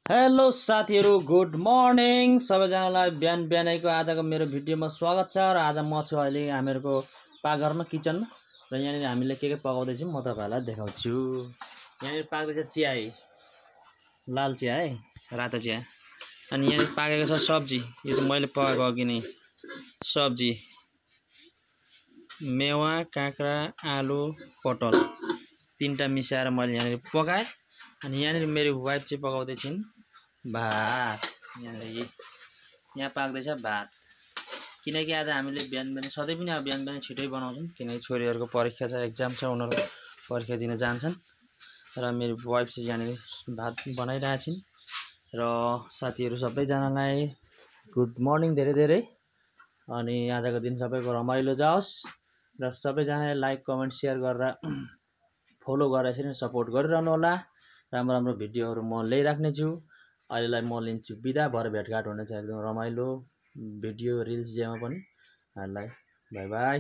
Hello साथीहरु, good morning सबैजनालाई। बिहान बिहानैको आजको मेरो भिडियोमा स्वागत छ। र आज म छु अहिले हामीहरूको पाकघरमा, किचनमा। र यहाँनिर हामीले के पकाउँदैछौँ म तपाईहरुलाई देखाउँछु। यहाँनिर पाक्दैछ चिया है, लाल चिया है, रातो चिया। अनि यहाँनिर पाकेको छ सब्जी। यो चाहिँ मैले पकाएको अघि नै सब्जी, मेवा, काँक्रा, आलु, पटल तीनटा मिसाएर मैले यहाँनिर पकाएँ। अनि यहाँनिर मेरो वाइफ चाहिँ पकाउँदै छिन् भात। यहाँ पाक्दैछ भात, किनकि आज हामीले बिहान बिहान सधैँ पनि अब बिहान बिहान छिटै बनाउँछौँ, किनकि छोरीहरूको परीक्षा छ, एक्जाम छ, उनीहरू परीक्षा दिन जान्छन्। र मेरो वाइफ चाहिँ यहाँनिर भात बनाइरहेछिन्। र साथीहरू सबैजनालाई गुड मर्निङ धेरै धेरै। अनि आजको दिन सबैको रमाइलो जाओस्। र सबैजनाले लाइक कमेन्ट सेयर गरेर फलो गरेर यसरी सपोर्ट गरिरहनु होला। राम्रो राम्रो भिडियोहरू म ल्याइराख्नेछु। अहिलेलाई म लिन्छु बिदा। भएर भेटघाट हुनेछ एकदम रमाइलो भिडियो रिल्स जेमा पनि। अहिलेलाई बाई बाई।